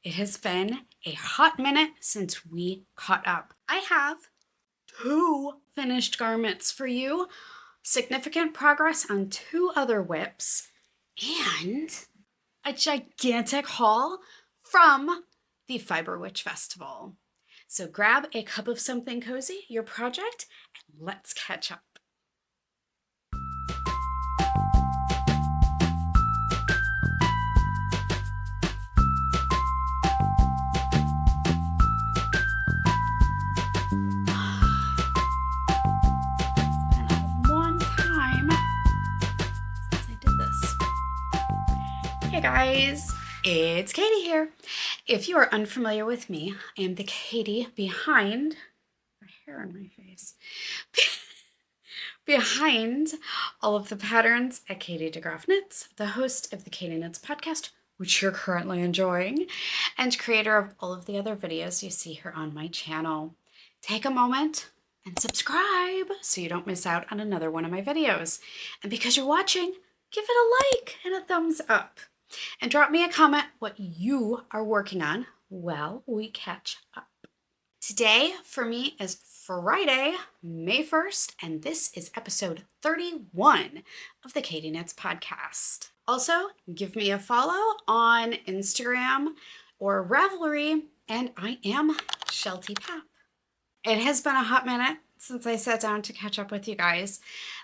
It has been a hot minute since we caught up. I have 2 finished garments for you, significant progress on 2 other whips, and a gigantic haul from the FiberWitch Festival. So grab a cup of something cozy, your project, and let's catch up. Hey guys, it's Katie here. If you are unfamiliar with me, I am the Katie behind my hair on my face. Behind all of the patterns at Katie DeGraff Knits, the host of the Katie Knits podcast, which you're currently enjoying, and creator of all of the other videos you see here on my channel. Take a moment and subscribe so you don't miss out on another one of my videos. And because you're watching, give it a like and a thumbs up. And drop me a comment what you are working on while we catch up. Today for me is Friday, May 1st, and this is episode 31 of the Katie Knits podcast. Also, give me a follow on Instagram or Ravelry, and I am Shelty Pap. It has been a hot minute since I sat down to catch up with you guys.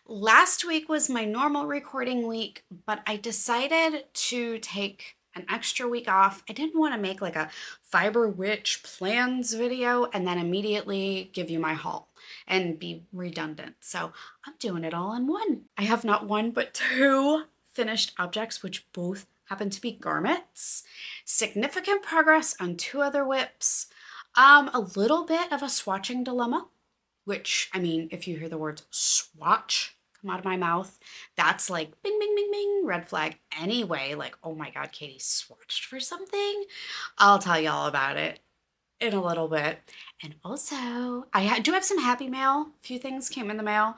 Last week was my normal recording week, but I decided to take an extra week off. I didn't want to make like a FiberWitch plans video and then immediately give you my haul and be redundant. So I'm doing it all in one. I have not one, but 2 finished objects, which both happen to be garments. Significant progress on 2 other whips. A little bit of a swatching dilemma. Which, I mean, if you hear the words swatch come out of my mouth, that's like bing, bing, bing, bing, red flag. Anyway, like, oh my God, Katie swatched for something? I'll tell you all about it in a little bit. And also, I do have some happy mail. A few things came in the mail,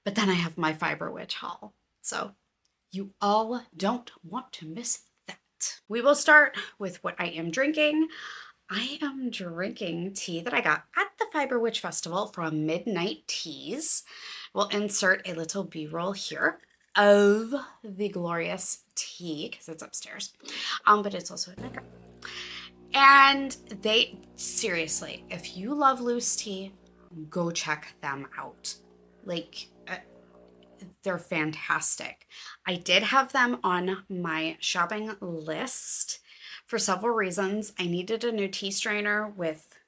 but then I have my FiberWitch haul. So you all don't want to miss that. We will start with what I am drinking. I am drinking tea that I got at the FiberWitch Festival from Midnight Tease. We'll insert a little B-roll here of the glorious tea because it's upstairs, but it's also in my cup. And they, seriously, if you love loose tea, go check them out. Like, they're fantastic. I did have them on my shopping list for several reasons. I needed a new tea strainer with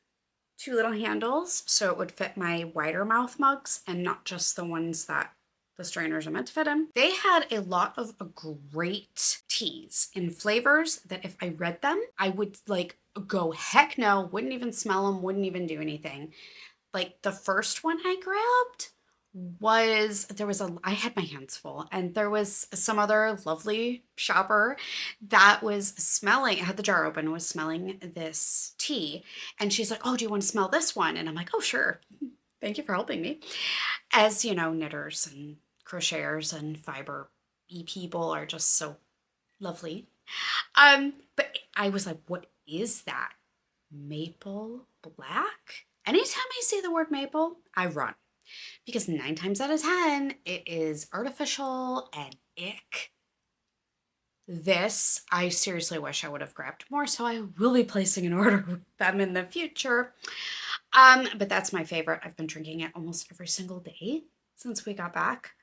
2 little handles so it would fit my wider mouth mugs and not just the ones that the strainers are meant to fit in. They had a lot of great teas in flavors that if I read them, I would like go heck no, wouldn't even smell them, wouldn't even do anything. Like the first one I grabbed I had my hands full, and there was some other lovely shopper that was smelling, had the jar open, was smelling this tea, and she's like, oh, do you want to smell this one? And I'm like, oh, sure. Thank you for helping me. As you know, knitters and crocheters and fiber people are just so lovely. But I was like, what is that? Maple black? Anytime I see the word maple, I run. Because 9 times out of 10, it is artificial and ick. This, I seriously wish I would have grabbed more, so I will be placing an order with them in the future. But that's my favorite. I've been drinking it almost every single day since we got back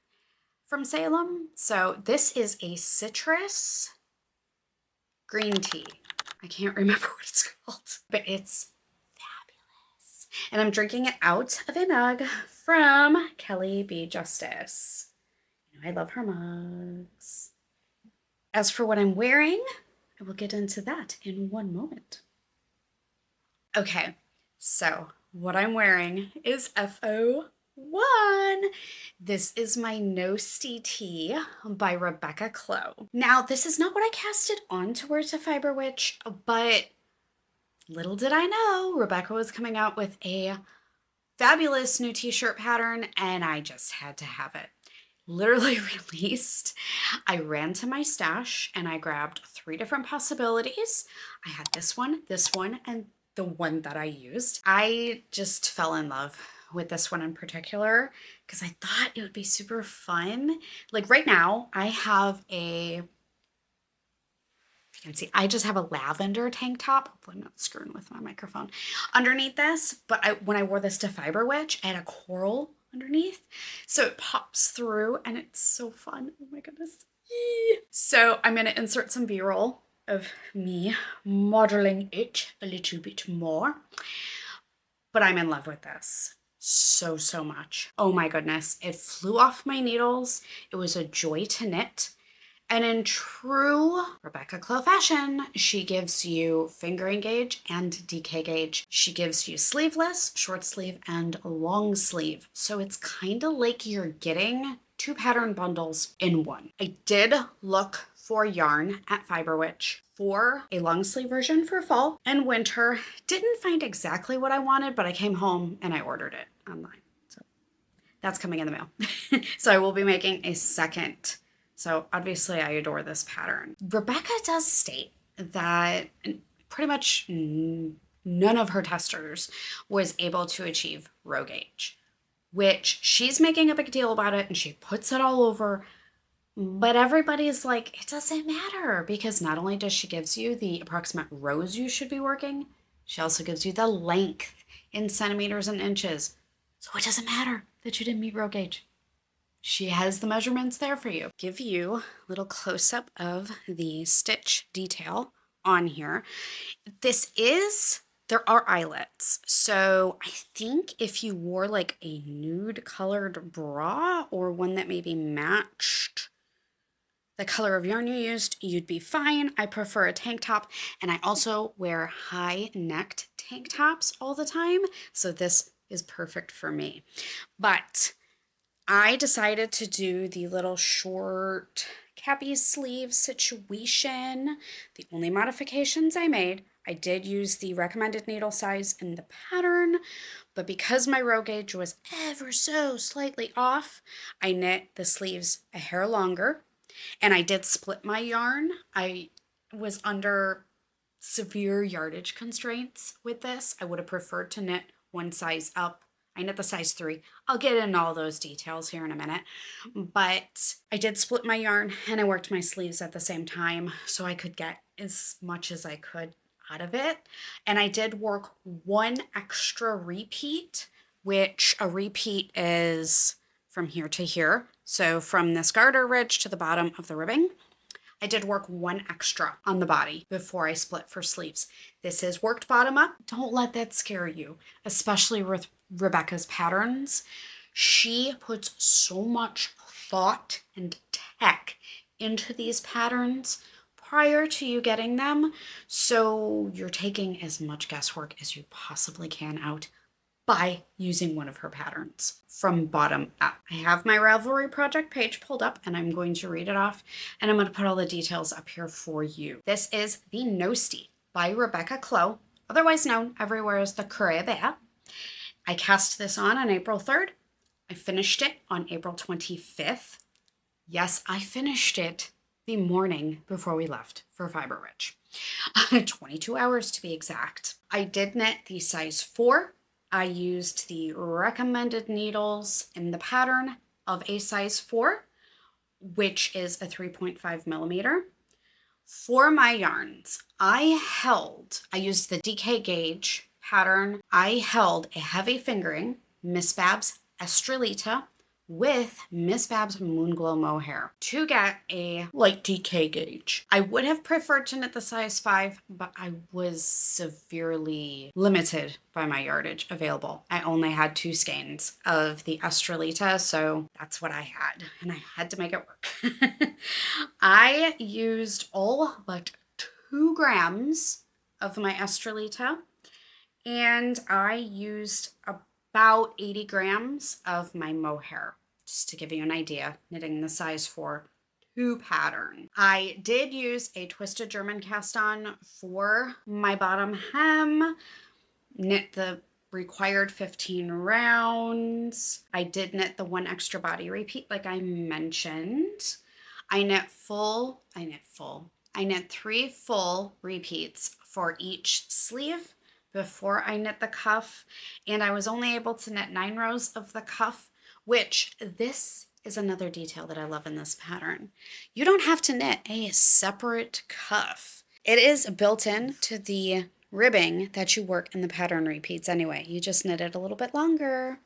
from Salem. So this is a citrus green tea. I can't remember what it's called, but it's and I'm drinking it out of a mug from Kelly B. Justice. I love her mugs. As for what I'm wearing, I will get into that in one moment. Okay, so what I'm wearing is FO1. This is my Nostie Tee by Rebecca Clow. Now, this is not what I casted on to wear to FiberWitch, but little did I know, Rebecca was coming out with a fabulous new t-shirt pattern, and I just had to have it. literally released, I ran to my stash and I grabbed 3 different possibilities. I had this one, and the one that I used. I just fell in love with this one in particular because I thought it would be super fun. Like right now, I have a, you can see, I just have a lavender tank top. Hopefully I'm not screwing with my microphone underneath this, but when I wore this to FiberWitch, I had a coral underneath. So it pops through and it's so fun. Oh my goodness. Yee. So I'm going to insert some B-roll of me modeling it a little bit more. But I'm in love with this so, so much. Oh my goodness. It flew off my needles. It was a joy to knit. And in true Rebecca Clow fashion, she gives you fingering gauge and DK gauge. She gives you sleeveless, short sleeve, and long sleeve. So it's kind of like you're getting 2 pattern bundles in one. I did look for yarn at FiberWitch for a long sleeve version for fall and winter. Didn't find exactly what I wanted, but I came home and I ordered it online. So that's coming in the mail. So I will be making a second. So obviously I adore this pattern. Rebecca does state that pretty much none of her testers was able to achieve row gauge, which she's making a big deal about it and she puts it all over. But everybody's like, it doesn't matter, because not only does she gives you the approximate rows you should be working, she also gives you the length in centimeters and inches. So it doesn't matter that you didn't meet row gauge. She has the measurements there for you. Give you a little close-up of the stitch detail on here. There are eyelets. So I think if you wore like a nude colored bra or one that maybe matched the color of yarn you used, you'd be fine. I prefer a tank top, and I also wear high-necked tank tops all the time, so this is perfect for me. But I decided to do the little short cappy sleeve situation. The only modifications I made, I did use the recommended needle size in the pattern, but because my row gauge was ever so slightly off, I knit the sleeves a hair longer. And I did split my yarn. I was under severe yardage constraints with this. I would have preferred to knit one size up. I knit the size 3. I'll get into all those details here in a minute. But I did split my yarn and I worked my sleeves at the same time so I could get as much as I could out of it. And I did work one extra repeat, which a repeat is from here to here. So from this garter ridge to the bottom of the ribbing, I did work one extra on the body before I split for sleeves. This is worked bottom up. Don't let that scare you, especially with Rebecca's patterns. She puts so much thought and tech into these patterns prior to you getting them. So you're taking as much guesswork as you possibly can out by using one of her patterns from bottom up. I have my Ravelry project page pulled up and I'm going to read it off and I'm going to put all the details up here for you. This is the Nostie by Rebecca Clow, otherwise known everywhere as the Cria. I cast this on April 3rd. I finished it on April 25th. Yes, I finished it the morning before we left for FiberWitch. 22 hours to be exact. I did knit the size 4. I used the recommended needles in the pattern of a size 4, which is a 3.5 millimeter. For my yarns, I used the DK gauge pattern. I held a heavy fingering Miss Babs Estrelita with Miss Babs Moonglow Mohair to get a light DK gauge. I would have preferred to knit the size 5, but I was severely limited by my yardage available. I only had 2 skeins of the Estrelita, so that's what I had, and I had to make it work. I used all but 2 grams of my Estrelita, and I used about 80 grams of my mohair, just to give you an idea, knitting the size 4 2 pattern. I did use a twisted German cast on for my bottom hem, knit the required 15 rounds. I did knit the 1 extra body repeat like I mentioned. I knit 3 full repeats for each sleeve before I knit the cuff, and I was only able to knit 9 rows of the cuff, which this is another detail that I love in this pattern. You don't have to knit a separate cuff. It is built in to the ribbing that you work in the pattern repeats anyway. You just knit it a little bit longer,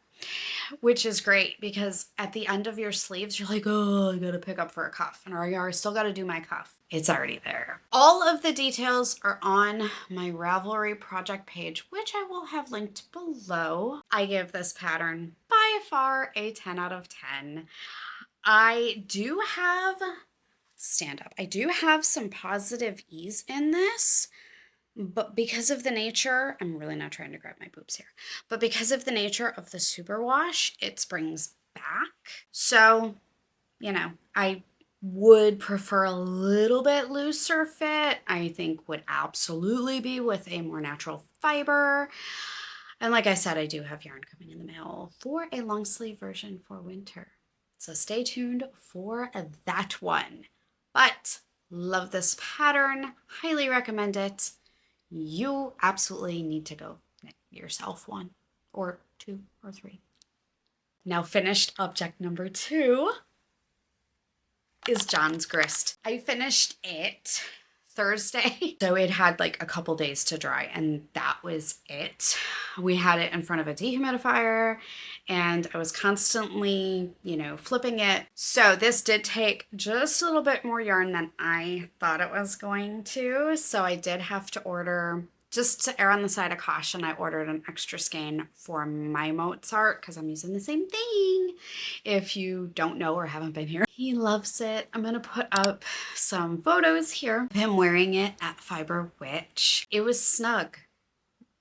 which is great because at the end of your sleeves, you're like, oh, I gotta pick up for a cuff, and I still gotta do my cuff. It's already there. All of the details are on my Ravelry project page, which I will have linked below. I give this pattern by far a 10 out of 10. I do have some positive ease in this, but because of the nature, I'm really not trying to grab my boobs here, but because of the nature of the superwash, it springs back. So, you know, I would prefer a little bit looser fit. I think would absolutely be with a more natural fiber. And like I said, I do have yarn coming in the mail for a long sleeve version for winter. So stay tuned for that one. But love this pattern, highly recommend it. You absolutely need to go knit yourself 1 or 2 or 3. Now finished object number 2 is John's Grist. I finished it Thursday, so it had like a couple days to dry, and that was it. We had it in front of a dehumidifier, and I was constantly, flipping it. So this did take just a little bit more yarn than I thought it was going to. So I did have to order, just to err on the side of caution, I ordered an extra skein for my Mozart because I'm using the same thing. If you don't know or haven't been here, he loves it. I'm going to put up some photos here of him wearing it at FiberWitch. It was snug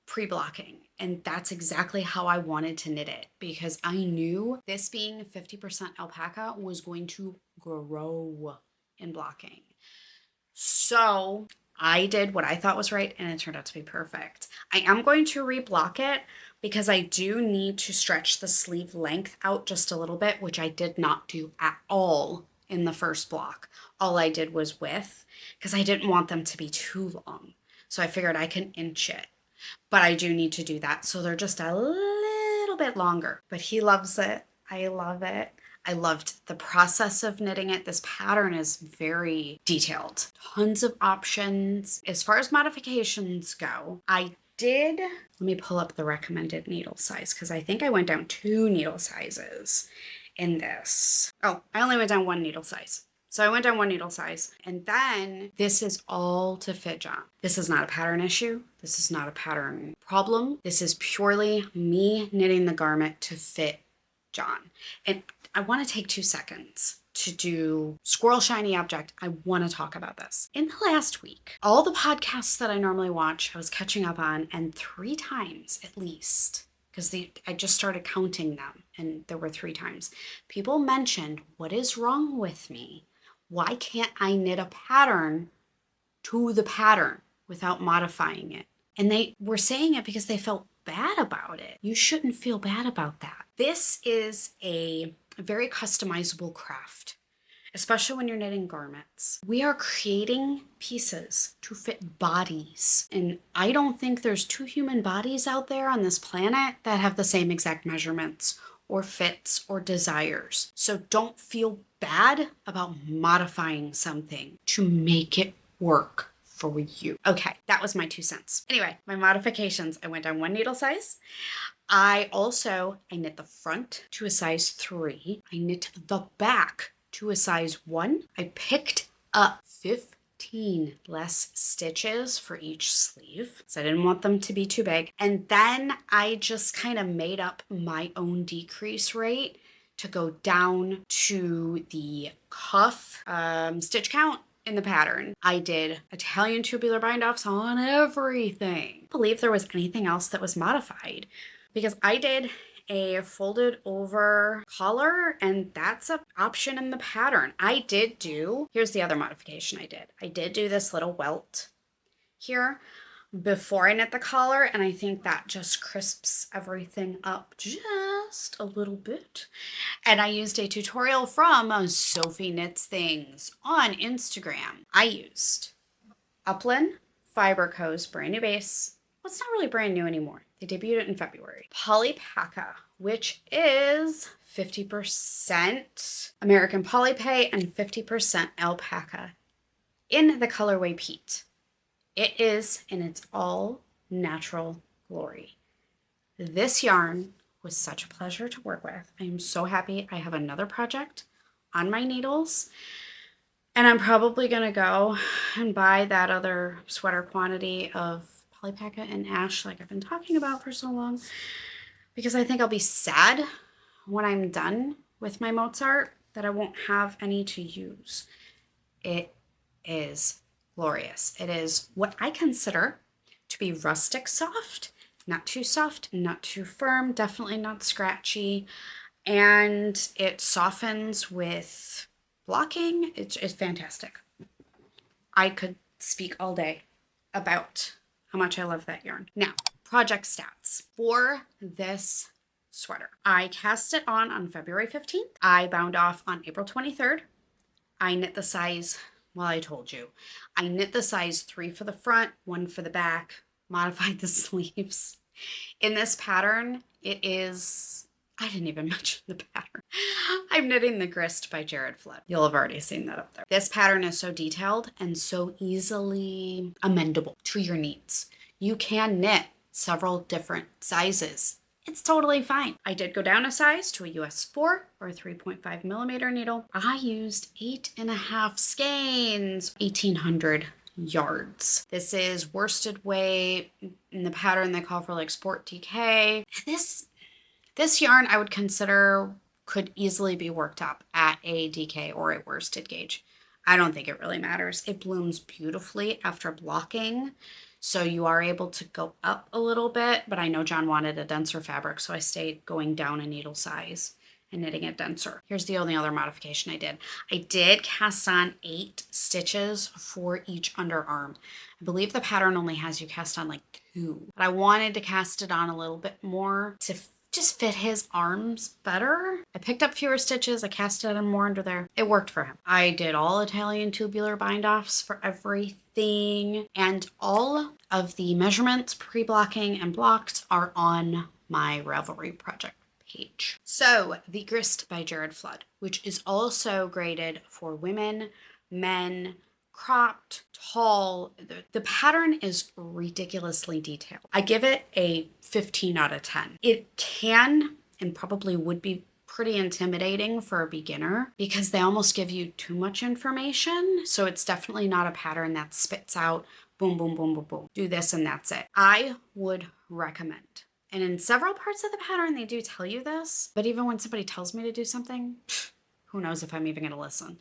pre-blocking, and that's exactly how I wanted to knit it because I knew this being 50% alpaca was going to grow in blocking. So I did what I thought was right, and it turned out to be perfect. I am going to reblock it because I do need to stretch the sleeve length out just a little bit, which I did not do at all in the first block. All I did was width because I didn't want them to be too long. So I figured I can inch it, but I do need to do that. So they're just a little bit longer, but he loves it. I love it. I loved the process of knitting it. This pattern is very detailed. Tons of options. As far as modifications go, let me pull up the recommended needle size because I think I went down 2 needle sizes in this. Oh, I only went down 1 needle size. So I went down 1 needle size. And then this is all to fit John. This is not a pattern issue. This is not a pattern problem. This is purely me knitting the garment to fit John. And I want to take 2 seconds to do Squirrel Shiny Object. I want to talk about this. In the last week, all the podcasts that I normally watch, I was catching up on, and 3 times at least, because I just started counting them, and there were 3 times, people mentioned, what is wrong with me? Why can't I knit a pattern to the pattern without modifying it? And they were saying it because they felt bad about it. You shouldn't feel bad about that. This is a very customizable craft, especially when you're knitting garments. We are creating pieces to fit bodies. And I don't think there's 2 human bodies out there on this planet that have the same exact measurements or fits or desires. So don't feel bad about modifying something to make it work for you. Okay, that was my 2 cents. Anyway, my modifications, I went down 1 needle size. I knit the front to a size 3. I knit the back to a size 1. I picked up 15 less stitches for each sleeve, so I didn't want them to be too big. And then I just kind of made up my own decrease rate to go down to the cuff stitch count in the pattern. I did Italian tubular bind-offs on everything. I believe there was anything else that was modified because I did a folded over collar, and that's an option in the pattern. Here's the other modification I did. I did do this little welt here, before I knit the collar, and I think that just crisps everything up just a little bit. And I used a tutorial from Sophie Knits Things on Instagram. I used Upland, Fiber Co's brand new base. Well, it's not really brand new anymore. They debuted it in February. Polypaca, which is 50% American Polypay and 50% alpaca in the colorway Peat. It is in its all natural glory. This yarn was such a pleasure to work with. I am so happy I have another project on my needles. And I'm probably going to go and buy that other sweater quantity of Polypaca and Ash like I've been talking about for so long, because I think I'll be sad when I'm done with my Mozart that I won't have any to use. It is glorious. It is what I consider to be rustic soft, not too soft, not too firm, definitely not scratchy, and it softens with blocking. It's fantastic. I could speak all day about how much I love that yarn. Now, project stats for this sweater. I cast it on February 15th. I bound off on April 23rd. I knit the size, well, I told you. I knit the size 3 for the front, 1 for the back, modified the sleeves. In this pattern, it is, I didn't even mention the pattern. I'm knitting the Grist by Jared Flood. You'll have already seen that up there. This pattern is so detailed and so easily amendable to your needs. You can knit several different sizes. It's totally fine. I did go down a size to a US 4 or a 3.5 millimeter needle. I used 8.5 skeins, 1,800 yards. This is worsted weight in the pattern they call for like Sport DK. This yarn I would consider could easily be worked up at a DK or a worsted gauge. I don't think it really matters. It blooms beautifully after blocking, so you are able to go up a little bit, but I know John wanted a denser fabric, so I stayed going down a needle size and knitting it denser. Here's the only other modification I did. I did cast on 8 stitches for each underarm. I believe the pattern only has you cast on like 2, but I wanted to cast it on a little bit more to just fit his arms better. I picked up fewer stitches. I casted on more under there. It worked for him. I did all Italian tubular bind-offs for everything, and all of the measurements, pre-blocking and blocked, are on my Ravelry project page. So the Grist by Jared Flood, which is also graded for women, men, cropped, tall. The pattern is ridiculously detailed. I give it a 15 out of 10. It can and probably would be pretty intimidating for a beginner because they almost give you too much information. So it's definitely not a pattern that spits out boom, boom, boom, boom, boom. Do this and that's it. I would recommend. And in several parts of the pattern, they do tell you this, but even when somebody tells me to do something, who knows if I'm even going to listen.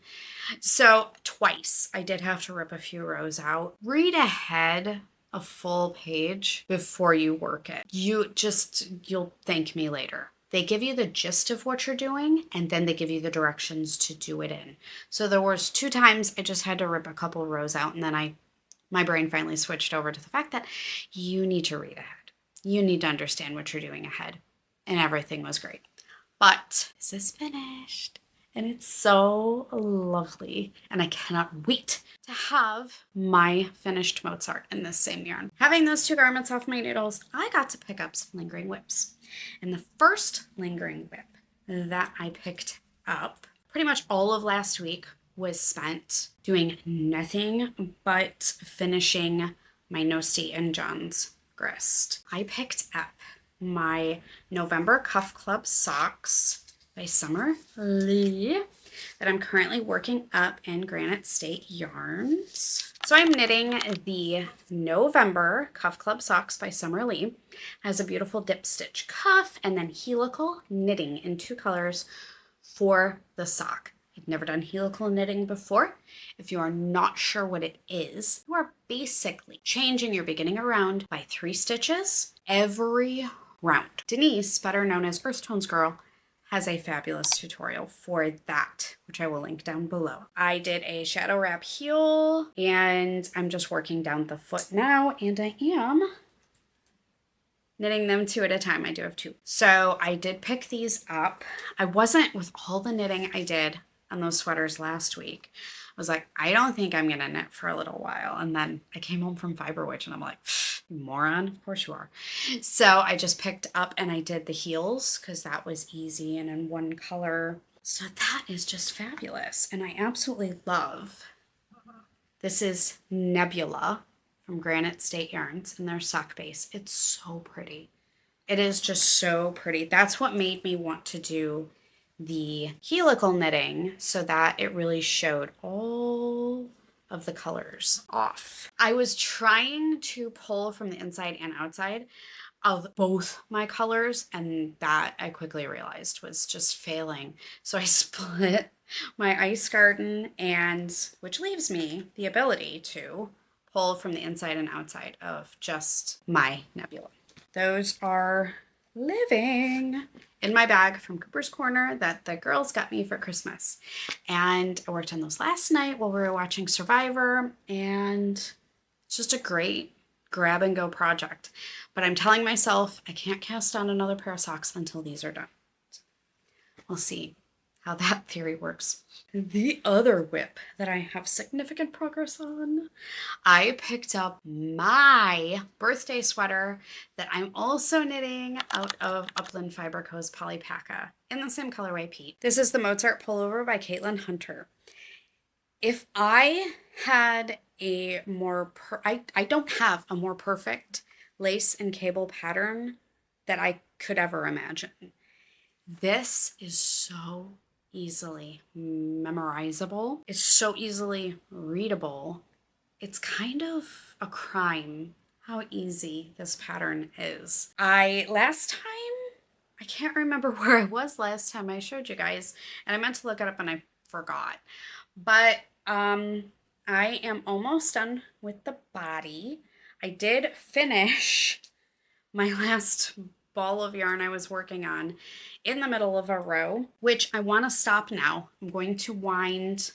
So twice I did have to rip a few rows out. Read ahead a full page before you work it. You'll thank me later. They give you the gist of what you're doing, and then they give you the directions to do it in. So there was 2 times I just had to rip a couple rows out, and then my brain finally switched over to the fact that you need to read ahead. You need to understand what you're doing ahead. And everything was great. But this is finished. And it's so lovely. And I cannot wait to have my finished Mozart in this same yarn. Having those 2 garments off my needles, I got to pick up some lingering whips. And the first lingering whip that I picked up, pretty much all of last week, was spent doing nothing but finishing my Nostie and John's Grist. I picked up my November Cuff Club socks by Summer Lee that I'm currently working up in Granite State yarns. So I'm knitting the November Cuff Club socks by Summer Lee. It has a beautiful dip stitch cuff and then helical knitting in 2 colors for the sock. I've never done helical knitting before. If you are not sure what it is, you are basically changing your beginning around by 3 stitches every round. Denise, better known as Earth Tones Girl, has a fabulous tutorial for that, which I will link down below. I did a shadow wrap heel, and I'm just working down the foot now, and I am knitting them 2 at a time. I do have 2. So I did pick these up. I wasn't, with all the knitting I did on those sweaters last week, I was like, I don't think I'm gonna knit for a little while. And then I came home from FiberWitch and I'm like, moron, of course you are. So I just picked up and I did the heels because that was easy and in one color. So that is just fabulous. And I absolutely love, this is Nebula from Granite State Yarns and their sock base. It's so pretty. It is just so pretty. That's what made me want to do the helical knitting, so that it really showed all of the colors off. I was trying to pull from the inside and outside of both my colors, and that I quickly realized was just failing. So I split my ice garden, and which leaves me the ability to pull from the inside and outside of just my Nebula. Those are living in my bag from Cooper's Corner that the girls got me for Christmas. And I worked on those last night while we were watching Survivor, and it's just a great grab and go project. But I'm telling myself I can't cast on another pair of socks until these are done. We'll see how that theory works. The other whip that I have significant progress on, I picked up my birthday sweater that I'm also knitting out of Upland Fiber Co.'s Polypaca in the same colorway, Pete. This is the Mozart Pullover by Caitlin Hunter. If I had a more, I don't have a more perfect lace and cable pattern that I could ever imagine. This is so easily memorizable. It's so easily readable. It's kind of a crime how easy this pattern is. Last time, I can't remember where I was last time I showed you guys, and I meant to look it up and I forgot. But I am almost done with the body. I did finish my last ball of yarn I was working on in the middle of a row, which I want to stop now. I'm going to wind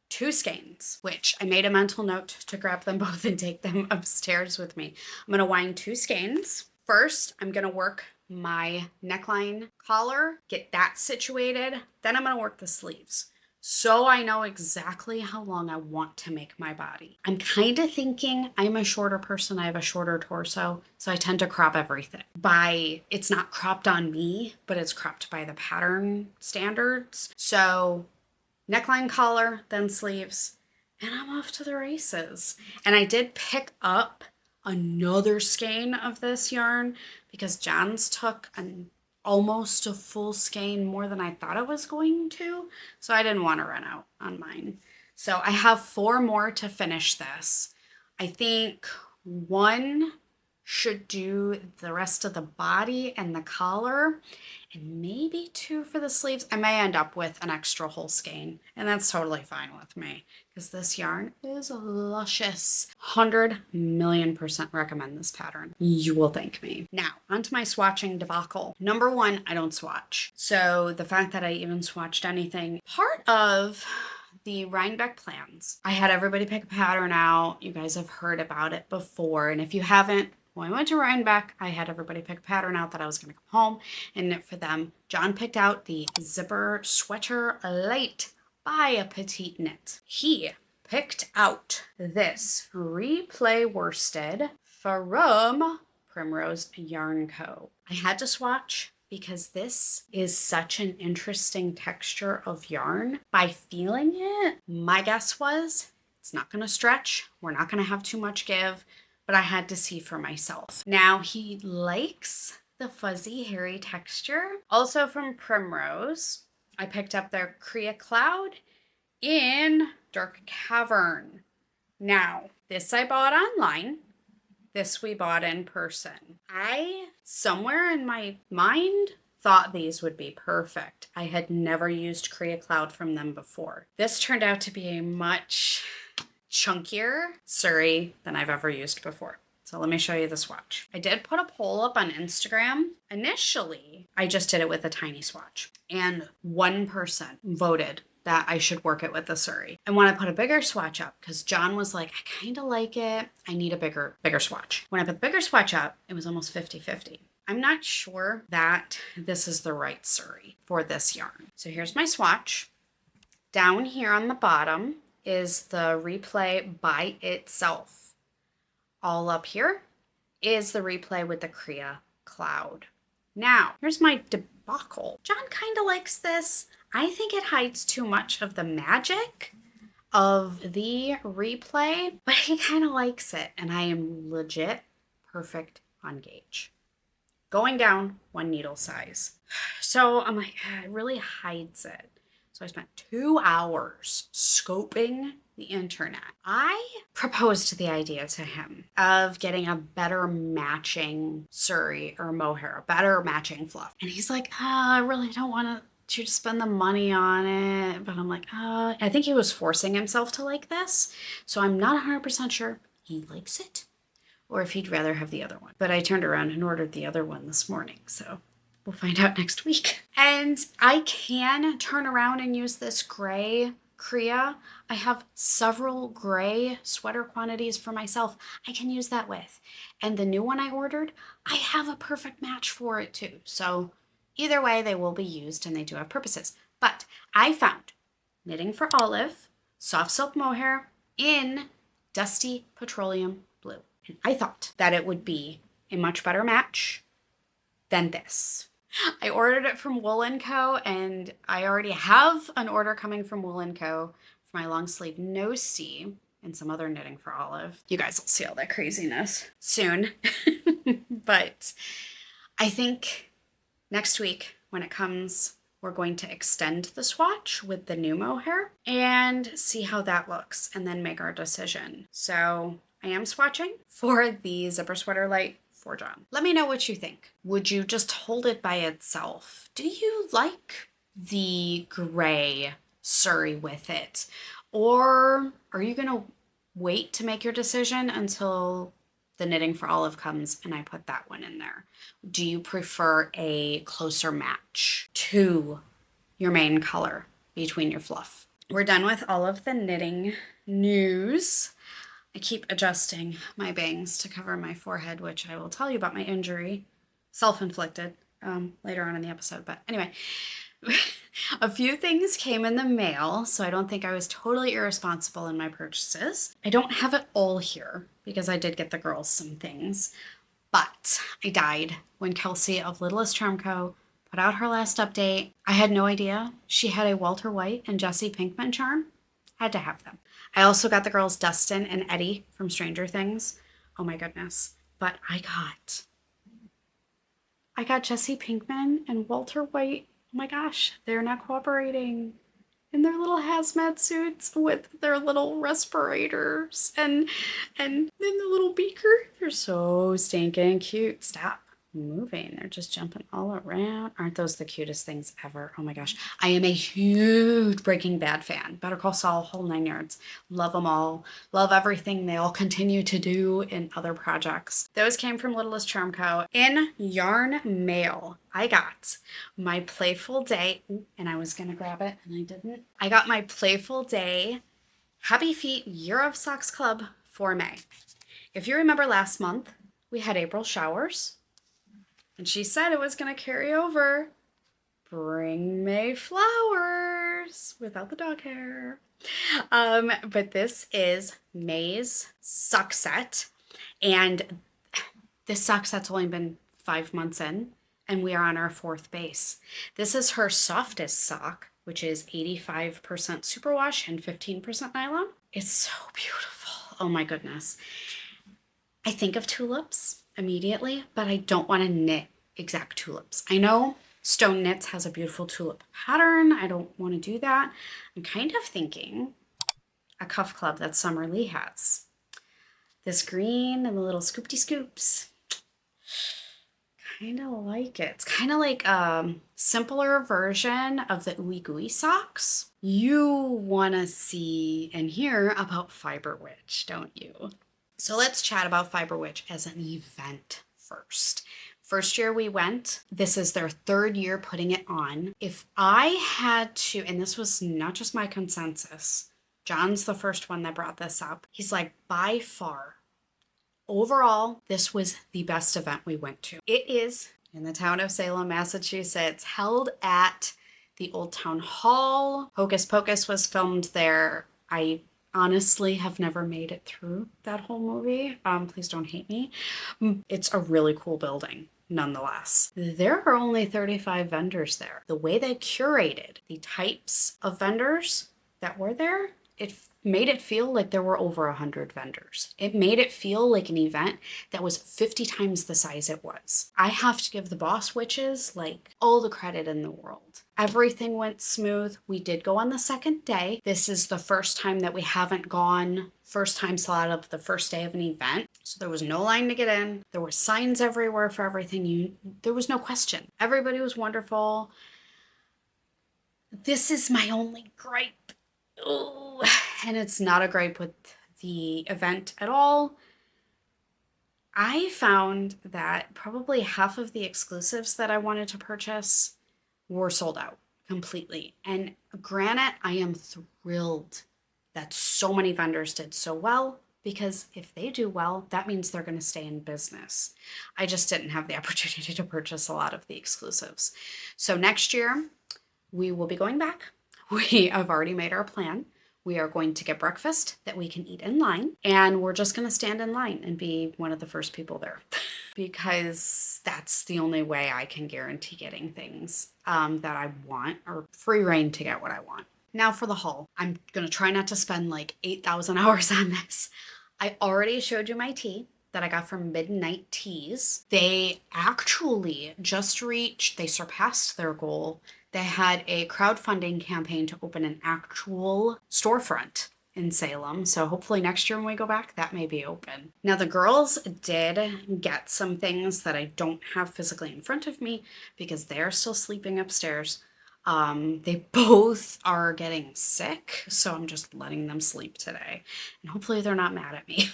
2 skeins, which I made a mental note to grab them both and take them upstairs with me. I'm going to wind 2 skeins. First, I'm going to work my neckline collar, get that situated. Then I'm going to work the sleeves, so I know exactly how long I want to make my body. I'm kind of thinking I'm a shorter person. I have a shorter torso, so I tend to crop everything. It's not cropped on me, but it's cropped by the pattern standards. So neckline, collar, then sleeves, and I'm off to the races. And I did pick up another skein of this yarn because John's took almost a full skein more than I thought it was going to, so I didn't want to run out on mine. So I have 4 more to finish this. I think 1 should do the rest of the body and the collar, and maybe 2 for the sleeves. I may end up with an extra whole skein, and that's totally fine with me because this yarn is luscious. 100,000,000% recommend this pattern. You will thank me. Now, onto my swatching debacle. Number 1, I don't swatch. So the fact that I even swatched anything, part of the Rhinebeck plans, I had everybody pick a pattern out. You guys have heard about it before, and if you haven't, when I went to Rhinebeck, I had everybody pick a pattern out that I was going to come home and knit for them. John picked out the Zipper Sweater Light by a Petite Knit. He picked out this Replay Worsted from Primrose Yarn Co. I had to swatch because this is such an interesting texture of yarn. By feeling it, my guess was it's not going to stretch. We're not going to have too much give. But I had to see for myself. Now, he likes the fuzzy, hairy texture. Also from Primrose, I picked up their Cria Cloud in Dark Cavern. Now, this I bought online. This we bought in person. I, somewhere in my mind, thought these would be perfect. I had never used Cria Cloud from them before. This turned out to be a much chunkier Surrey than I've ever used before. So let me show you the swatch. I did put a poll up on Instagram. Initially, I just did it with a tiny swatch, and one person voted that I should work it with the Surrey. And when I put a bigger swatch up, because John was like, I kind of like it, I need a bigger swatch. When I put the bigger swatch up, it was almost 50-50. I'm not sure that this is the right Surrey for this yarn. So here's my swatch. Down here on the bottom is the replay by itself. All up here is the replay with the Cria cloud. Now, here's my debacle. John kind of likes this. I think it hides too much of the magic of the replay, but he kind of likes it, and I am legit perfect on gauge. Going down 1 needle size. So I'm like, it really hides it. So I spent 2 hours scoping the internet. I proposed the idea to him of getting a better matching Surrey or mohair, a better matching fluff. And he's like, I really don't want you to spend the money on it. But I'm like, I think he was forcing himself to like this. So I'm not 100% sure he likes it or if he'd rather have the other one. But I turned around and ordered the other one this morning. So we'll find out next week. And I can turn around and use this gray Cria. I have several gray sweater quantities for myself I can use that with. And the new one I ordered, I have a perfect match for it too. So either way, they will be used and they do have purposes. But I found Knitting for Olive, soft silk mohair in Dusty Petroleum Blue. And I thought that it would be a much better match than this. I ordered it from Wool Co. and I already have an order coming from Wool Co. for my long sleeve Nostie and some other Knitting for Olive. You guys will see all that craziness soon. But I think next week when it comes, we're going to extend the swatch with the new mohair and see how that looks and then make our decision. So I am swatching for the zipper sweater light for John. Let me know what you think. Would you just hold it by itself? Do you like the gray Surrey with it? Or are you gonna wait to make your decision until the Knitting for Olive comes and I put that one in there? Do you prefer a closer match to your main color between your fluff? We're done with all of the knitting news. I keep adjusting my bangs to cover my forehead, which I will tell you about my injury, self-inflicted, later on in the episode. But anyway, a few things came in the mail, so I don't think I was totally irresponsible in my purchases. I don't have it all here because I did get the girls some things, but I died when Kelsey of Littlest Charm Co. put out her last update. I had no idea she had a Walter White and Jesse Pinkman charm. Had to have them. I also got the girls Dustin and Eddie from Stranger Things. Oh my goodness. But I got Jesse Pinkman and Walter White. Oh my gosh, they're not cooperating in their little hazmat suits with their little respirators and in the little beaker. They're so stinking cute. Stop moving. They're just jumping all around. Aren't those the cutest things ever? Oh my gosh. I am a huge Breaking Bad fan. Better Call Saul, whole 9 yards. Love them all. Love everything they all continue to do in other projects. Those came from Littlest Charm Co. In yarn mail, I got my Playful Day, and I was gonna grab it and I didn't. I got my Playful Day Happy Feet Year of Socks Club for May. If you remember last month, we had April showers. And she said it was going to carry over. Bring May flowers without the dog hair. But this is May's sock set. And this sock set's only been 5 months in. And we are on our 4th base. This is her softest sock, which is 85% superwash and 15% nylon. It's so beautiful. Oh my goodness. I think of tulips immediately, but I don't want to knit exact tulips. I know Stone Knits has a beautiful tulip pattern. I don't want to do that. I'm kind of thinking a cuff club that Summer Lee has. This green and the little scoopty scoops. Kind of like it. It's kind of like a simpler version of the Ooey Gooey socks. You want to see and hear about FiberWitch, don't you? So let's chat about FiberWitch as an event first. First year we went, this is their third year putting it on. If I had to, and this was not just my consensus, John's the first one that brought this up. He's like, by far, overall, this was the best event we went to. It is in the town of Salem, Massachusetts, held at the Old Town Hall. Hocus Pocus was filmed there. I honestly have never made it through that whole movie. Please don't hate me. It's a really cool building. Nonetheless, there are only 35 vendors there. The way they curated the types of vendors that were there, it made it feel like there were over 100 vendors. It made it feel like an event that was 50 times the size it was. I have to give the boss witches like all the credit in the world. Everything went smooth. We did go on the second day. This is the first time that we haven't gone first time slot of the first day of an event. So there was no line to get in. There were signs everywhere for everything. There was no question. Everybody was wonderful. This is my only gripe. Oh, and it's not a gripe with the event at all. I found that probably half of the exclusives that I wanted to purchase were sold out completely. And Granite, I am thrilled that so many vendors did so well, because if they do well, that means they're going to stay in business. I just didn't have the opportunity to purchase a lot of the exclusives. So next year, we will be going back. We have already made our plan. We are going to get breakfast that we can eat in line, and we're just going to stand in line and be one of the first people there because that's the only way I can guarantee getting things that I want, or free reign to get what I want. Now for the haul. I'm going to try not to spend like 8,000 hours on this. I already showed you my tea that I got from Midnight Tease. They actually they surpassed their goal. They had a crowdfunding campaign to open an actual storefront in Salem. So hopefully next year when we go back, that may be open. Now the girls did get some things that I don't have physically in front of me because they're still sleeping upstairs. They both are getting sick, so I'm just letting them sleep today. And hopefully they're not mad at me.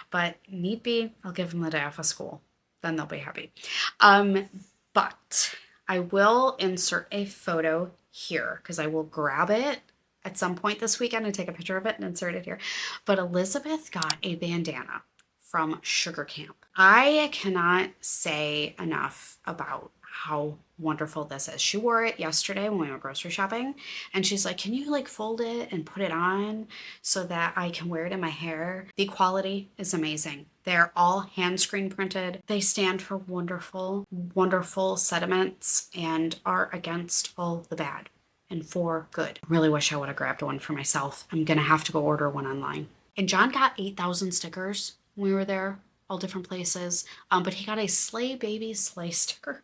But need be, I'll give them the day off of school. Then they'll be happy. But I will insert a photo here because I will grab it at some point this weekend and take a picture of it and insert it here. But Elizabeth got a bandana from Sugar Camp. I cannot say enough about how wonderful this is. She wore it yesterday when we went grocery shopping, and she's like, can you like fold it and put it on so that I can wear it in my hair? The quality is amazing. They're all hand screen printed. They stand for wonderful, wonderful sentiments and are against all the bad and for good. Really wish I would have grabbed one for myself. I'm gonna have to go order one online. And John got 8,000 stickers when we were there, all different places. But he got a Slay Baby Slay sticker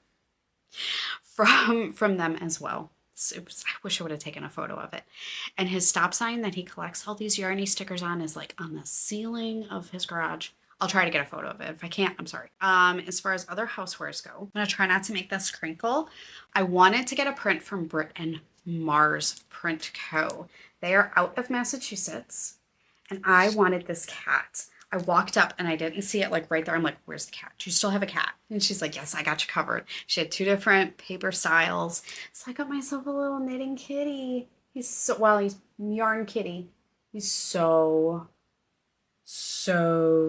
from them as well. I wish I would have taken a photo of it. And his stop sign that he collects all these yarny stickers on is like on the ceiling of his garage. I'll try to get a photo of it. If I can't, I'm sorry. As far as other housewares go, I'm gonna try not to make this crinkle. I wanted to get a print from Brit and Mars Print Co. They are out of Massachusetts, and I wanted this cat. I walked up and I didn't see it like right there. I'm like, where's the cat? Do you still have a cat? And she's like, yes, I got you covered. She had 2 different paper styles. So I got myself a little knitting kitty. He's yarn kitty. He's so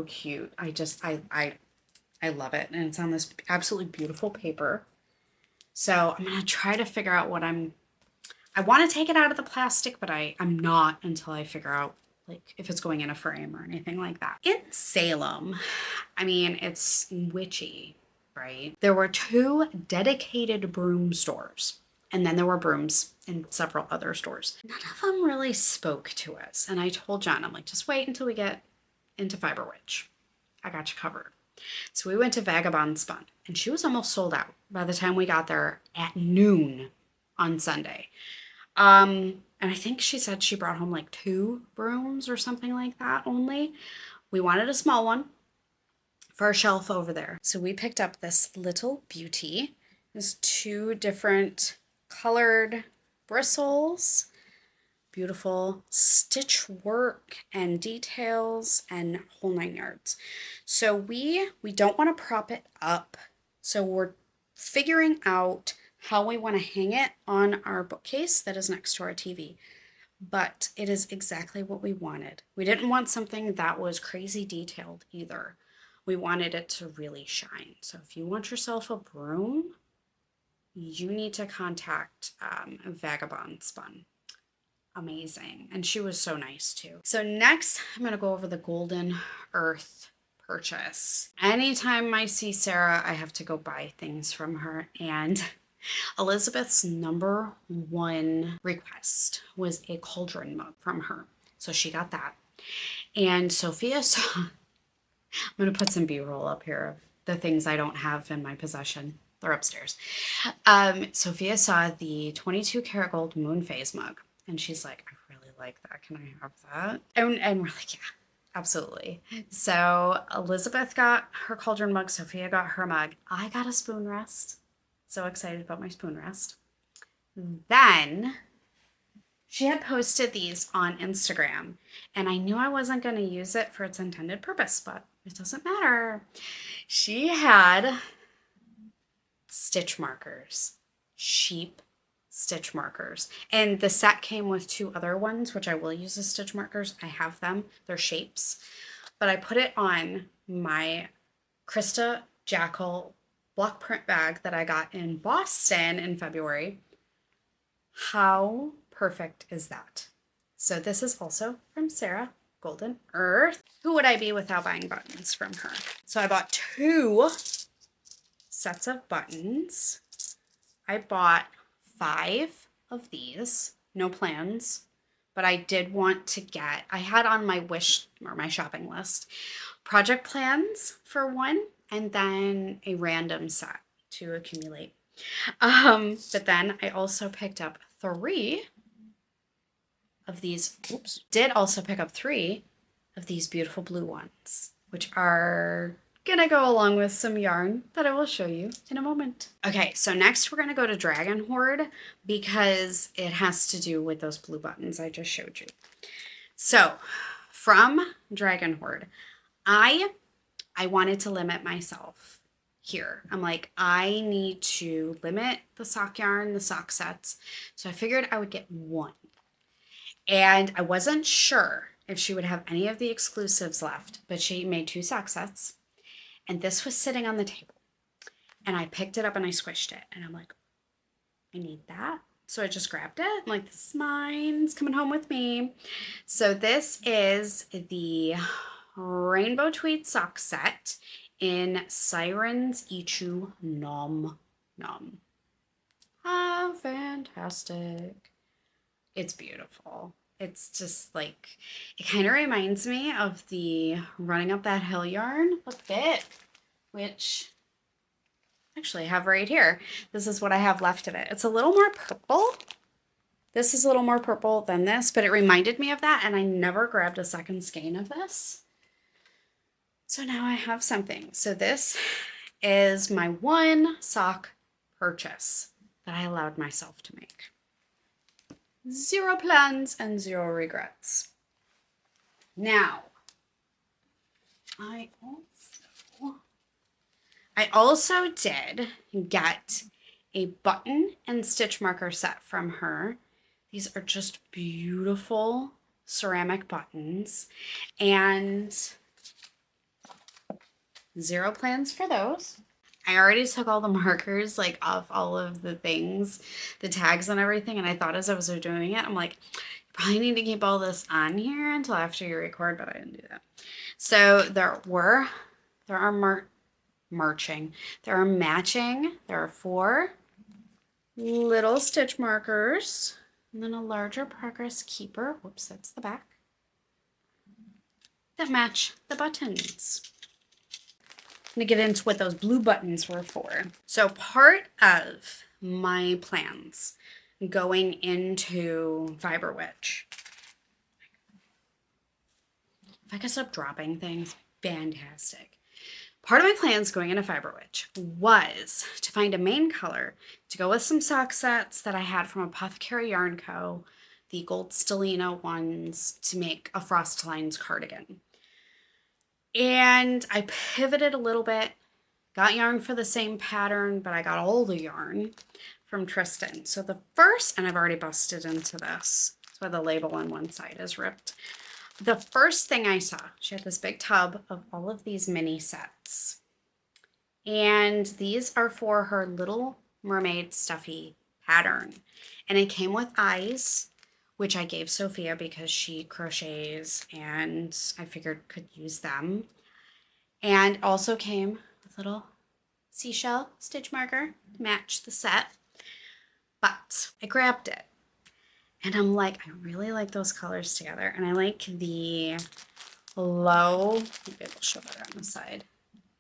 cute. I love it. And it's on this absolutely beautiful paper. So I'm going to try to figure out I want to take it out of the plastic, but I'm not until I figure out like if it's going in a frame or anything like that. In Salem, I mean, it's witchy, right? There were 2 dedicated broom stores, and then there were brooms in several other stores. None of them really spoke to us. And I told John, I'm like, just wait until we get into FiberWitch. I got you covered. So we went to Vagabond Spun, and she was almost sold out by the time we got there at noon on Sunday. And I think she said she brought home like 2 brooms or something like that only. We wanted a small one for our shelf over there. So we picked up this little beauty. There's 2 different colored bristles. beautiful stitch work and details and whole 9 yards. So we don't want to prop it up. So we're figuring out how we want to hang it on our bookcase that is next to our TV. But it is exactly what we wanted. We didn't want something that was crazy detailed either. We wanted it to really shine. So if you want yourself a broom, you need to contact Vagabond Spun. Amazing. And she was so nice too. So next, I'm going to go over the Golden Earth purchase. Anytime I see Sarah, I have to go buy things from her. And Elizabeth's #1 request was a cauldron mug from her. So she got that. And Sofia saw, I'm going to put some B-roll up here of the things I don't have in my possession. They're upstairs. Sofia saw the 22 karat gold moon phase mug. And she's like, I really like that. Can I have that? And we're like, yeah, absolutely. So Elizabeth got her cauldron mug. Sofia got her mug. I got a spoon rest. So excited about my spoon rest. Then she had posted these on Instagram. And I knew I wasn't going to use it for its intended purpose, but it doesn't matter. She had stitch markers. Sheep stitch markers, and the set came with 2 other ones, which I will use as stitch markers. I have them, they're shapes, but I put it on my Krista Jackal block print bag that I got in Boston in February. How perfect is that? So this is also from Sarah, Golden Earth. Who would I be without buying buttons from her? So I bought 2 sets of buttons. I bought 5 of these, no plans, but I did want to get, I had on my wish or my shopping list, project plans for 1, and then a random set to accumulate. But then I also picked up 3 of these, did also pick up 3 of these beautiful blue ones, which are gonna go along with some yarn that I will show you in a moment. Okay, so next we're gonna go to Dragon Horde because it has to do with those blue buttons I just showed you. So from Dragon Horde, I wanted to limit myself here. I'm like, I need to limit the sock yarn, the sock sets. So I figured I would get 1. And I wasn't sure if she would have any of the exclusives left, but she made 2 sock sets. And this was sitting on the table. And I picked it up and I squished it. And I'm like, I need that. So I just grabbed it. I'm like, this is mine. It's coming home with me. So this is the Rainbow Tweed sock set in Siren's Ichu Nom Nom. How fantastic. It's beautiful. It's just like, it kind of reminds me of the Running Up That Hill yarn. Look at it, which actually I have right here. This is what I have left of it. It's a little more purple. This is a little more purple than this, but it reminded me of that, and I never grabbed a second skein of this. So now I have something. So this is my 1 sock purchase that I allowed myself to make. 0 plans and 0 regrets. Now, I also did get a button and stitch marker set from her. These are just beautiful ceramic buttons, and 0 plans for those. I already took all the markers, like, off all of the things, the tags and everything, and I thought as I was doing it, I'm like, you probably need to keep all this on here until after you record, but I didn't do that. So there are matching. There are 4 little stitch markers, and then a larger progress keeper. Whoops, that's the back. That match the buttons. I'm going to get into what those blue buttons were for. So part of my plans going into FiberWitch, if I could stop dropping things, fantastic. Part of my plans going into FiberWitch was to find a main color to go with some sock sets that I had from Apothecary Yarn Co. the gold stellina ones to make a Frost Lines cardigan. And I pivoted a little bit, got yarn for the same pattern, but I got all the yarn from Tristan. So the first, and I've already busted into this, that's why the label on one side is ripped. The first thing I saw, she had this big tub of all of these mini sets. And these are for her Little Mermaid stuffy pattern. And it came with eyes, which I gave Sofia because she crochets and I figured could use them. And also came with little seashell stitch marker to match the set. But I grabbed it and I'm like, I really like those colors together. And I like the low, maybe I'll show better on the side,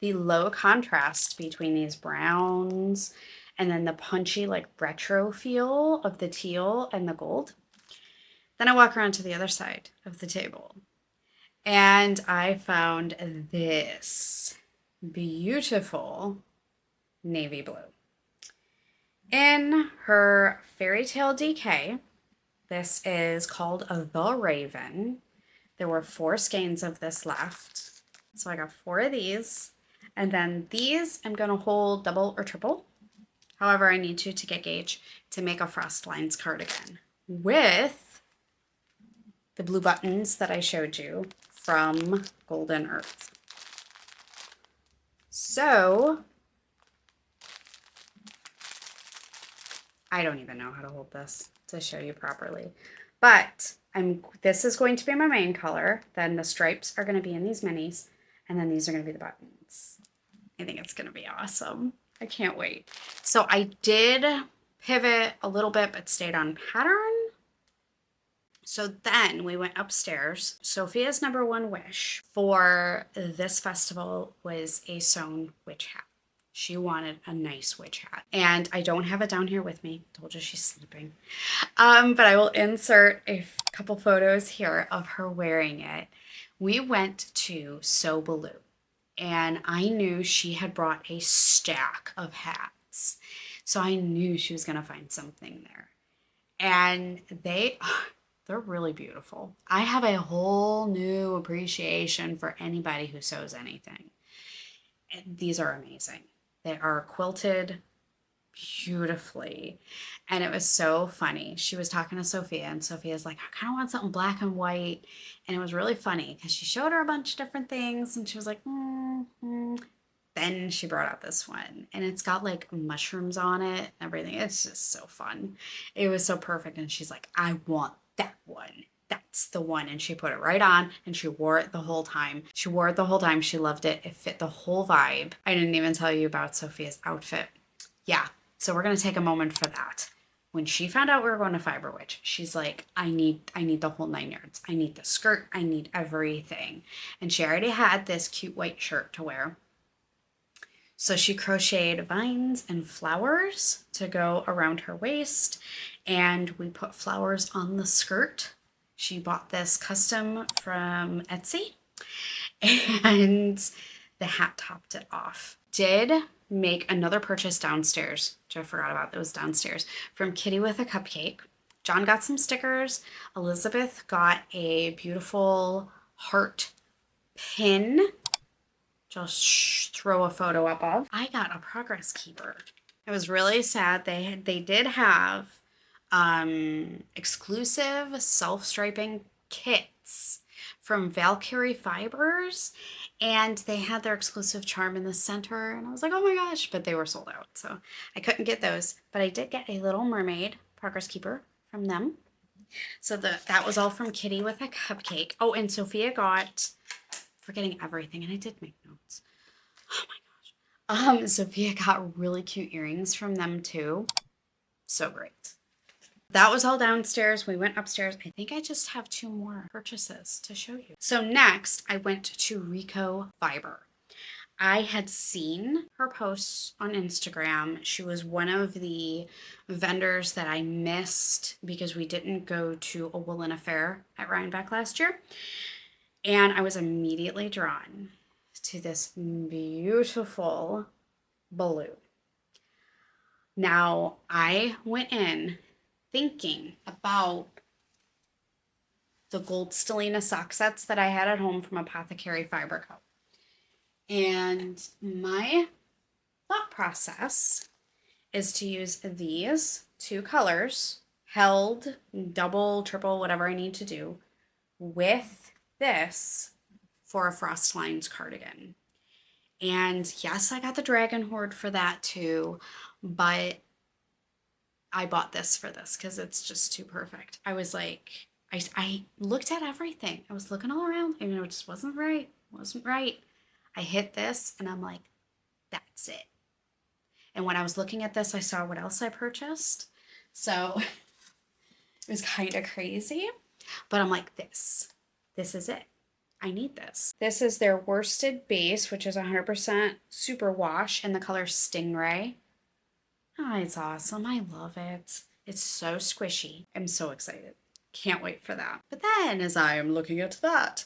the low contrast between these browns and then the punchy like retro feel of the teal and the gold. Then I walk around to the other side of the table and I found this beautiful navy blue. In her Fairy Tale DK, this is called The Raven. There were 4 skeins of this left. So I got 4 of these. And then these I'm going to hold double or triple. However I need to get gauge to make a Frost Lines cardigan with the blue buttons that I showed you from Golden Earth. So I don't even know how to hold this to show you properly, but this is going to be my main color. Then the stripes are going to be in these minis, and then these are going to be the buttons. I think it's going to be awesome. I can't wait. So I did pivot a little bit, but stayed on pattern. So then we went upstairs. Sofia's #1 wish for this festival was a sewn witch hat. She wanted a nice witch hat. And I don't have it down here with me. Told you she's sleeping. But I will insert a couple photos here of her wearing it. We went to Sew Baloo, and I knew she had brought a stack of hats. So I knew she was going to find something there. And they're really beautiful. I have a whole new appreciation for anybody who sews anything. And these are amazing. They are quilted beautifully. And it was so funny. She was talking to Sofia, and Sofia's like, I kind of want something black and white. And it was really funny because she showed her a bunch of different things and she was like, Then she brought out this one, and it's got like mushrooms on it and everything. It's just so fun. It was so perfect. And she's like, I want that one. That's the one. And she put it right on and she wore it the whole time. She wore it the whole time. She loved it. It fit the whole vibe. I didn't even tell you about Sofia's outfit. Yeah. So we're going to take a moment for that. When she found out we were going to FiberWitch, she's like, I need the whole 9 yards. I need the skirt. I need everything. And she already had this cute white shirt to wear. So she crocheted vines and flowers to go around her waist. And we put flowers on the skirt. She bought this custom from Etsy, and the hat topped it off. Did make another purchase downstairs, which I forgot about. It was downstairs, from Kitty with a Cupcake. John got some stickers. Elizabeth got a beautiful heart pin, which I'll throw a photo up of. I got a progress keeper. It was really sad. They did have exclusive self-striping kits from Valkyrie Fibers, and they had their exclusive charm in the center, and I was like, oh my gosh, but they were sold out, so I couldn't get those. But I did get a Little Mermaid progress keeper from them. So that was all from Kitty with a Cupcake. Oh, and Sofia got, forgetting everything, and I did make notes. Oh my gosh. Sofia got really cute earrings from them too. So great. That was all downstairs. We went upstairs. I think I just have 2 more purchases to show you. So next, I went to Rico Fiber. I had seen her posts on Instagram. She was one of the vendors that I missed because we didn't go to a woolen affair at Rhinebeck last year. And I was immediately drawn to this beautiful balloon. Now, I went in thinking about the gold stellina sock sets that I had at home from Apothecary Fiber Co. And my thought process is to use these two colors, held, double, triple, whatever I need to do, with this for a Frost Lines cardigan. And yes, I got the Dragon Horde for that too, but I bought this for this because it's just too perfect. I was like, I looked at everything. I was looking all around and it just wasn't right. Wasn't right. I hit this and I'm like, that's it. And when I was looking at this, I saw what else I purchased. So it was kind of crazy, but I'm like, this is it. I need this. This is their worsted base, which is 100% superwash in the color Stingray. Oh, it's awesome. I love it. It's so squishy. I'm so excited. Can't wait for that. But then as I am looking at that,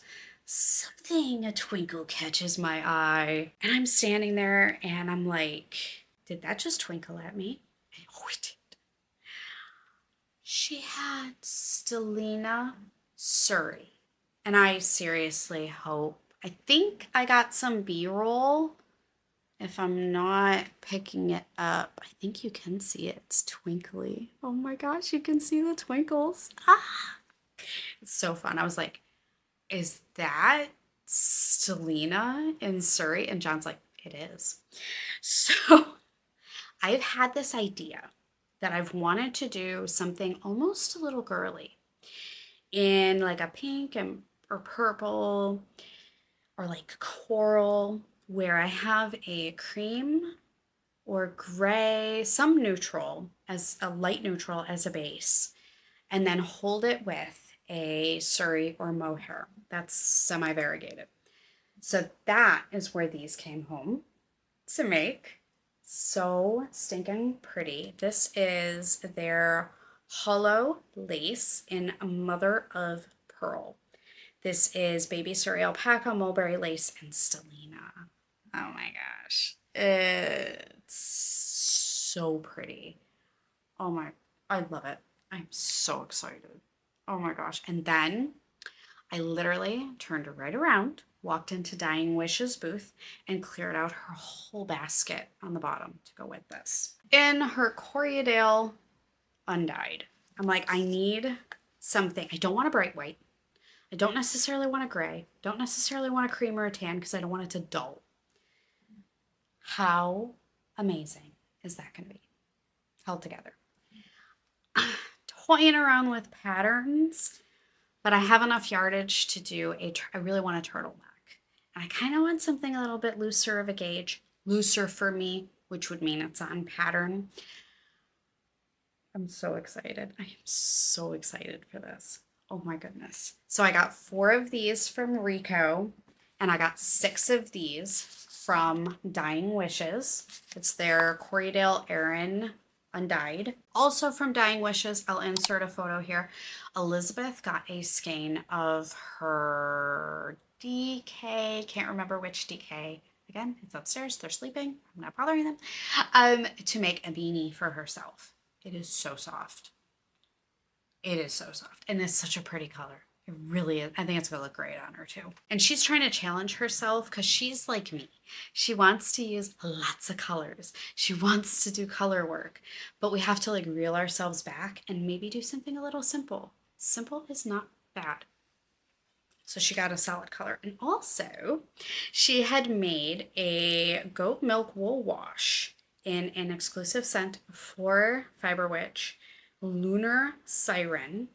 a twinkle catches my eye. And I'm standing there and I'm like, did that just twinkle at me? Oh, it did. She had Stellina Surrey. And I seriously hope, I think I got some B-roll. If I'm not picking it up, I think you can see it. It's twinkly. Oh my gosh, you can see the twinkles. Ah! It's so fun. I was like, is that Stellina in Surrey? And John's like, it is. So I've had this idea that I've wanted to do something almost a little girly in like a pink or purple or like coral, where I have a cream or gray, some neutral, as a light neutral as a base, and then hold it with a Surrey or mohair that's semi-variegated. So that is where these came home to make. So stinking pretty. This is their hollow lace in Mother of Pearl. This is baby Surrey alpaca, mulberry lace, and stellina. Oh my gosh. It's so pretty. Oh my, I love it. I'm so excited. Oh my gosh. And then I literally turned right around, walked into Dying Wish's booth, and cleared out her whole basket on the bottom to go with this. In her Corriedale undyed, I'm like, I need something. I don't want a bright white. I don't necessarily want a gray. Don't necessarily want a cream or a tan because I don't want it to dull. How amazing is that going to be? Held together. Toying around with patterns, but I have enough yardage to do I really want a turtleneck. And I kind of want something a little bit looser of a gauge. Looser for me, which would mean it's on pattern. I'm so excited. I am so excited for this. Oh my goodness. So I got 4 of these from Rico, and I got 6 of these from Dying Wishes. It's their Corriedale Erin undyed. Also from Dying Wishes, I'll insert a photo here. Elizabeth got a skein of her DK, can't remember which DK. Again, it's upstairs, they're sleeping, I'm not bothering them, to make a beanie for herself. It is so soft. It is so soft. And it's such a pretty color. It really is. I think it's going to look great on her too. And she's trying to challenge herself because she's like me. She wants to use lots of colors. She wants to do color work. But we have to like reel ourselves back and maybe do something a little simple. Simple is not bad. So she got a solid color. And also, she had made a goat milk wool wash in an exclusive scent for FiberWitch, Lunar Siren.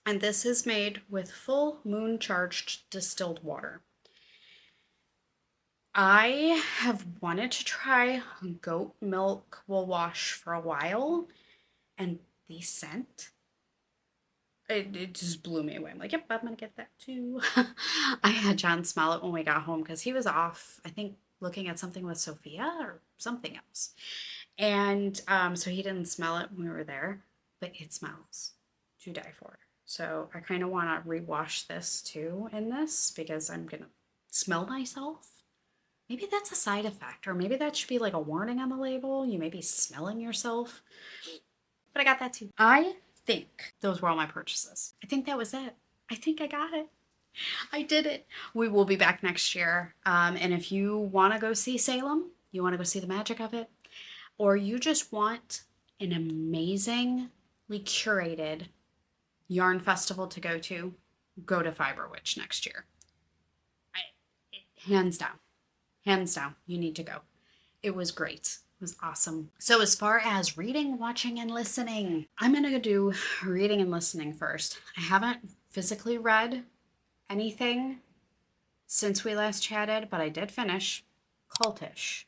And this is made with full moon charged distilled water. I have wanted to try goat milk wool wash for a while, and the scent, it just blew me away. I'm like, yep, I'm gonna get that too. I had John smell it when we got home because he was off, I think, looking at something with Sofia or something else. And so he didn't smell it when we were there, but it smells to die for. So I kind of want to rewash this too in this because I'm going to smell myself. Maybe that's a side effect, or maybe that should be like a warning on the label. You may be smelling yourself. But I got that too. I think those were all my purchases. I think that was it. I think I got it. I did it. We will be back next year. And if you want to go see Salem, you want to go see the magic of it, or you just want an amazingly curated yarn festival to go to FiberWitch next year. Hands down, you need to go. It was great. It was awesome. So as far as reading, watching, and listening, I'm going to do reading and listening first. I haven't physically read anything since we last chatted, but I did finish Cultish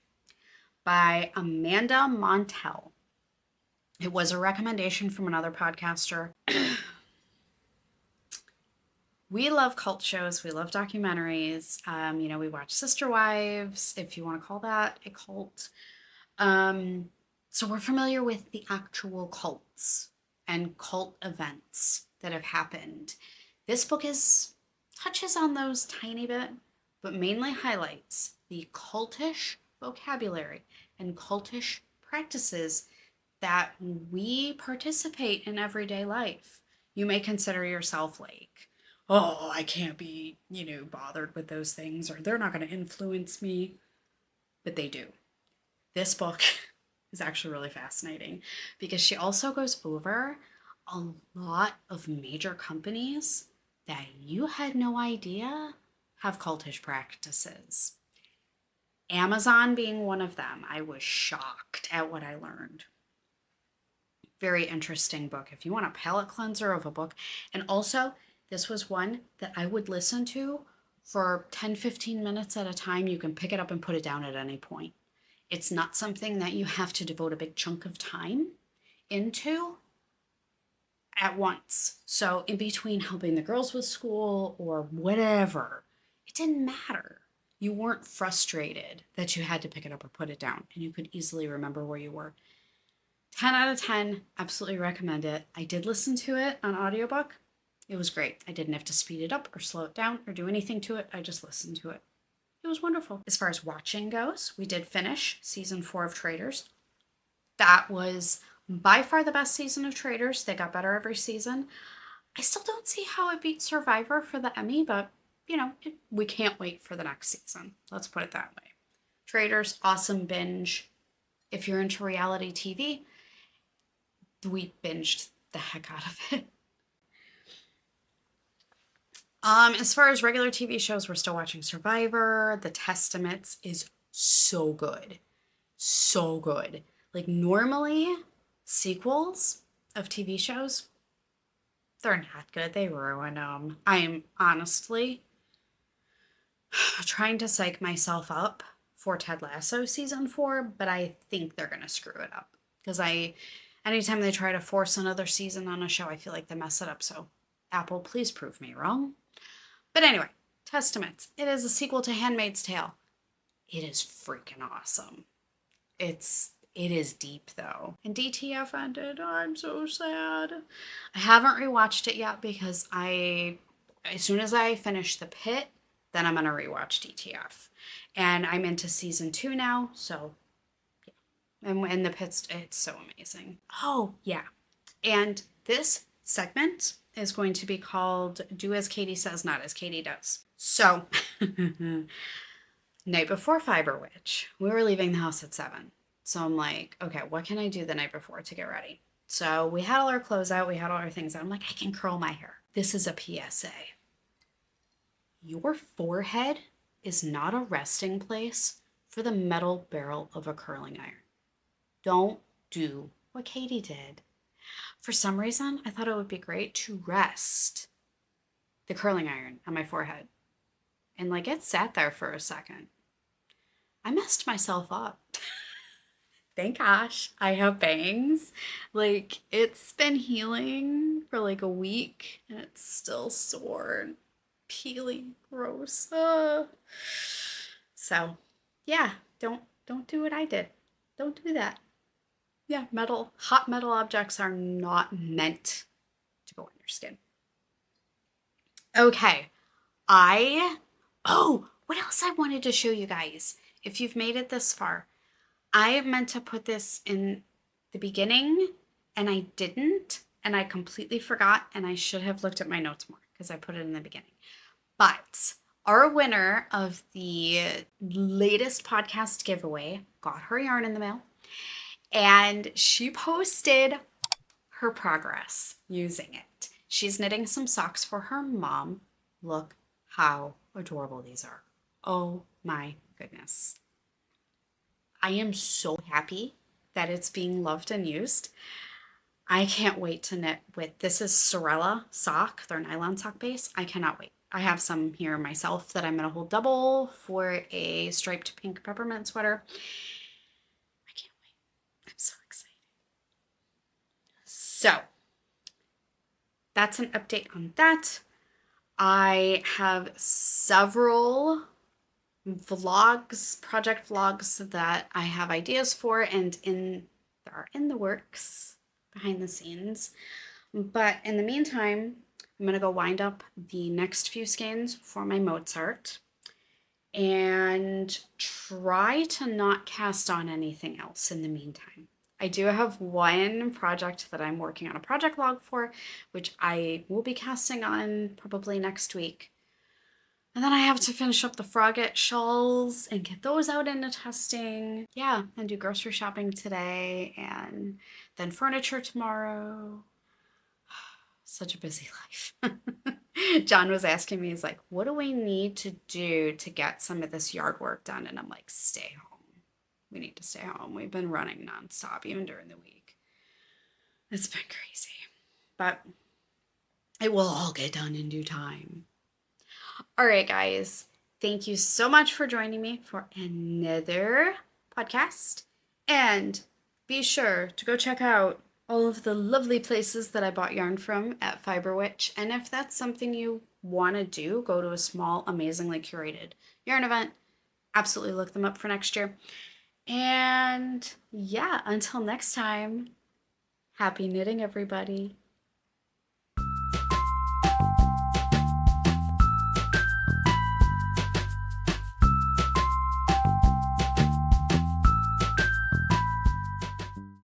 by Amanda Montell. It was a recommendation from another podcaster. We love cult shows. We love documentaries. We watch Sister Wives, if you want to call that a cult. So we're familiar with the actual cults and cult events that have happened. This book touches on those tiny bit, but mainly highlights the cultish vocabulary and cultish practices that we participate in everyday life. You may consider yourself like, oh, I can't be, bothered with those things, or they're not going to influence me, but they do. This book is actually really fascinating because she also goes over a lot of major companies that you had no idea have cultish practices. Amazon being one of them. I was shocked at what I learned. Very interesting book. If you want a palate cleanser of a book. And also, this was one that I would listen to for 10-15 minutes at a time. You can pick it up and put it down at any point. It's not something that you have to devote a big chunk of time into at once. So in between helping the girls with school or whatever, it didn't matter. You weren't frustrated that you had to pick it up or put it down, and you could easily remember where you were. 10 out of 10, absolutely recommend it. I did listen to it on audiobook. It was great. I didn't have to speed it up or slow it down or do anything to it. I just listened to it. It was wonderful. As far as watching goes, we did finish season 4 of Traitors. That was by far the best season of Traitors. They got better every season. I still don't see how it beat Survivor for the Emmy, but we can't wait for the next season. Let's put it that way. Traitors, awesome binge. If you're into reality TV, we binged the heck out of it. As far as regular TV shows, we're still watching Survivor. The Testaments is so good. So good. Like, normally, sequels of TV shows, they're not good. They ruin them. I'm honestly trying to psych myself up for Ted Lasso season 4, but I think they're going to screw it up. Because anytime they try to force another season on a show, I feel like they mess it up. So, Apple, please prove me wrong. But anyway, Testaments. It is a sequel to Handmaid's Tale. It is freaking awesome. It is deep, though. And DTF ended. I'm so sad. I haven't rewatched it yet because as soon as I finish The Pit, then I'm going to rewatch DTF. And I'm into season 2 now, so yeah. And The Pit's, it's so amazing. Oh, yeah. And this segment is going to be called Do As Katie Says, Not As Katie Does. So, night before FiberWitch, we were leaving the house at 7. So I'm like, okay, what can I do the night before to get ready? So we had all our clothes out. We had all our things out. I'm like, I can curl my hair. This is a PSA. Your forehead is not a resting place for the metal barrel of a curling iron. Don't do what Katie did. For some reason, I thought it would be great to rest the curling iron on my forehead. And it sat there for a second. I messed myself up. Thank gosh, I have bangs. It's been healing for a week, and it's still sore and peeling, gross. So, yeah, don't do what I did. Don't do that. Yeah, hot metal objects are not meant to go on your skin. Okay, what else I wanted to show you guys? If you've made it this far, I meant to put this in the beginning, and I didn't, and I completely forgot, and I should have looked at my notes more, because I put it in the beginning. But our winner of the latest podcast giveaway got her yarn in the mail, and she posted her progress using it. She's knitting some socks for her mom. Look how adorable these are. Oh my goodness. I am so happy that it's being loved and used. I can't wait to knit with, this is Sorella sock, their nylon sock base. I cannot wait. I have some here myself that I'm going to hold double for a striped pink peppermint sweater. I can't wait. I'm so excited. So that's an update on that. I have several vlogs, project vlogs that I have ideas for and are in the works behind the scenes. But in the meantime, I'm going to go wind up the next few skeins for my Mozart and try to not cast on anything else in the meantime. I do have one project that I'm working on a project log for, which I will be casting on probably next week. And then I have to finish up the frogette shawls and get those out into testing. Yeah, and do grocery shopping today and then furniture tomorrow. Such a busy life. John was asking me, he's like, what do we need to do to get some of this yard work done? And I'm like, stay home. We need to stay home. We've been running nonstop, even during the week. It's been crazy. But it will all get done in due time. All right, guys. Thank you so much for joining me for another podcast. And be sure to go check out all of the lovely places that I bought yarn from at FiberWitch. And if that's something you want to do, go to a small, amazingly curated yarn event. Absolutely look them up for next year. And yeah, until next time, happy knitting, everybody.